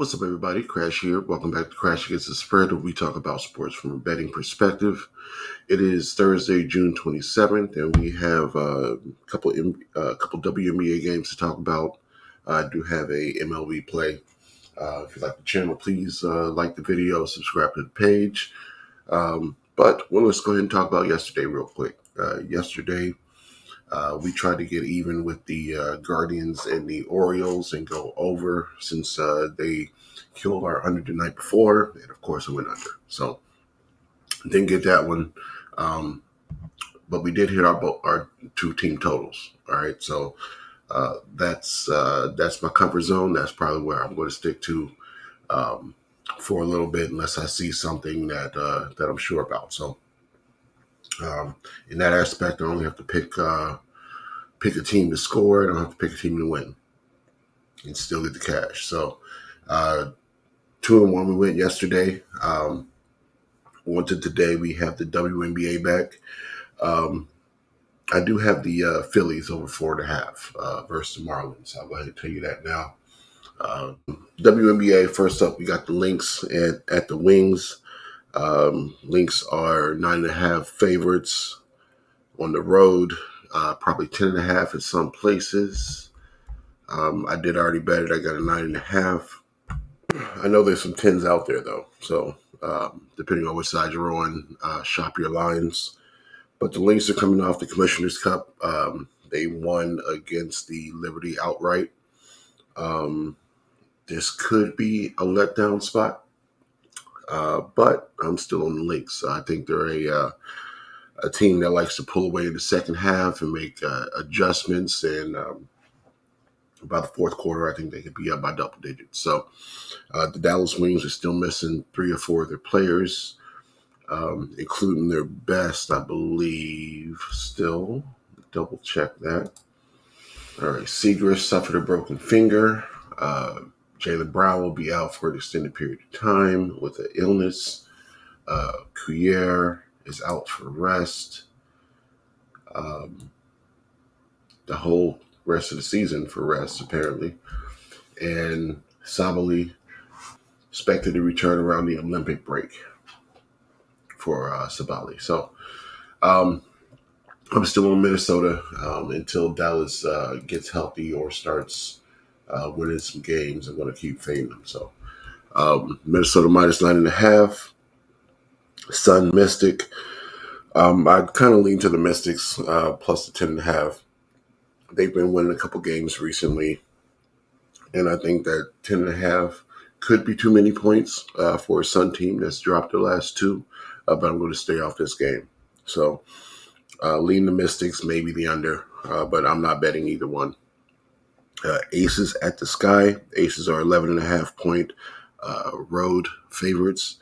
What's up, everybody? Crash here. Welcome back to Crash Against the Spread, where we talk about sports from a betting perspective. It is Thursday, June 27th, and we have a couple WNBA games to talk about. I do have a MLB play. If you like the channel, please like the video, subscribe to the page. But let's go ahead and talk about yesterday real quick. Yesterday, we tried to get even with the Guardians and the Orioles and go over since they killed our under the night before, and of course it went under. So didn't get that one, but we did hit our two team totals. All right, so that's my comfort zone. That's probably where I'm going to stick to for a little bit, unless I see something that I'm sure about. So in that aspect, I only have to pick a team to score. I don't have to pick a team to win and still get the cash. So 2-1 we went yesterday. On to today, we have the WNBA back. I do have the Phillies over 4.5 versus the Marlins. I'll go ahead and tell you that now. WNBA, first up, we got the Lynx at the Wings. Lynx are 9.5 favorites on the road, probably 10.5 in some places. I did already bet it. I got a 9.5. I know there's some 10s out there though, so depending on which side you're on, shop your lines. But the Lynx are coming off the Commissioner's Cup. They won against the Liberty outright. This could be a letdown spot, but I'm still on the Lynx. I think they're a team that likes to pull away in the second half and make adjustments, and by the fourth quarter, I think they could be up by double digits. So the Dallas Wings are still missing 3 or 4 of their players, including their best, I believe, still. Double check that. All right, Seagrass suffered a broken finger. Jaylen Brown will be out for an extended period of time with an illness. Cuellar is out for rest. The whole rest of the season for rest, apparently. And Sabali expected to return around the Olympic break for Sabali. So I'm still on Minnesota until Dallas gets healthy or starts winning some games. I'm going to keep fading them. So Minnesota minus 9.5. Sun Mystic. I kind of lean to the Mystics plus the 10.5. They've been winning a couple games recently, and I think that 10.5 could be too many points for a Sun team that's dropped the last 2, but I'm going to stay off this game. So lean the Mystics, maybe the under, but I'm not betting either one. Aces at the Sky. Aces are 11.5 point road favorites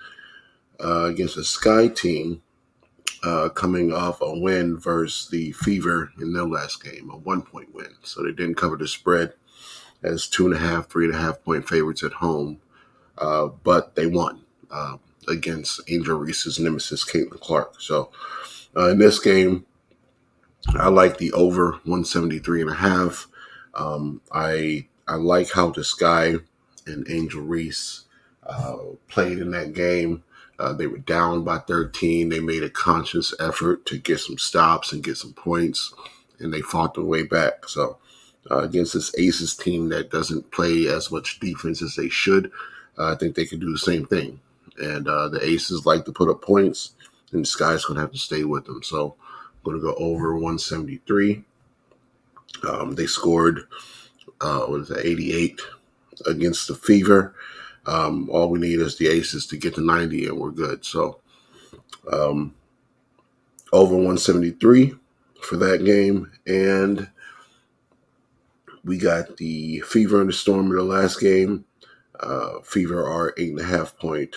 against a Sky team coming off a win versus the Fever in their last game, a 1-point win. So they didn't cover the spread as 2.5, 3.5 point favorites at home, but they won against Angel Reese's nemesis, Caitlin Clark. So in this game, I like the over 173.5. I like how the Sky and Angel Reese played in that game. They were down by 13. They made a conscious effort to get some stops and get some points, and they fought their way back. So against this Aces team that doesn't play as much defense as they should, I think they could do the same thing. And the Aces like to put up points, and the Sky's going to have to stay with them. So I'm going to go over 173. They scored, 88 against the Fever. All we need is the Aces to get to 90 and we're good. So over 173 for that game. And we got the Fever and the Storm in the last game. Fever are 8.5 point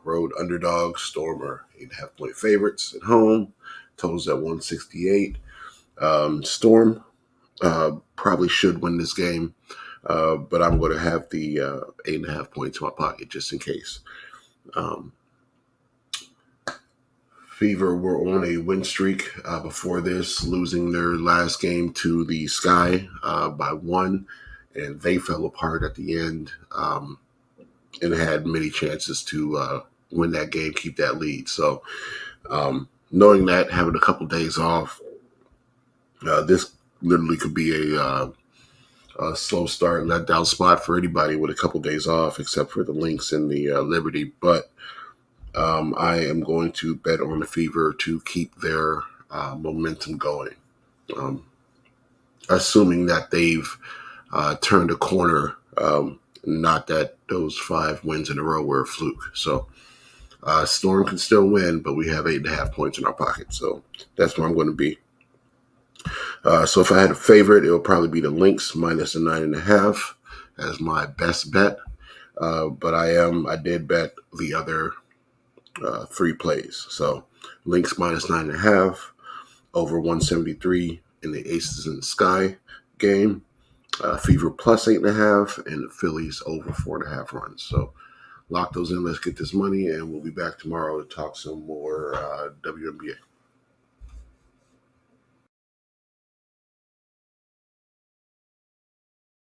road underdogs. Storm are 8.5 point favorites at home. Totals at 168. Storm probably should win this game. But I'm going to have the 8.5 points in my pocket just in case. Fever were on a win streak before this, losing their last game to the Sky by 1, and they fell apart at the end. and had many chances to win that game, keep that lead. So knowing that, having a couple days off, this literally could be a slow start, let down spot for anybody with a couple days off, except for the Lynx and the Liberty. But I am going to bet on the Fever to keep their momentum going, um, assuming that they've turned a corner. Not that those 5 wins in a row were a fluke. So Storm can still win, but we have 8.5 points in our pocket. So that's where I'm going to be. So if I had a favorite, it would probably be the Lynx minus the 9.5 as my best bet. But I did bet the other 3 plays. So Lynx minus 9.5, over 173 in the Aces in the Sky game. Fever plus 8.5, and the Phillies over 4.5 runs. So lock those in. Let's get this money, and we'll be back tomorrow to talk some more WNBA.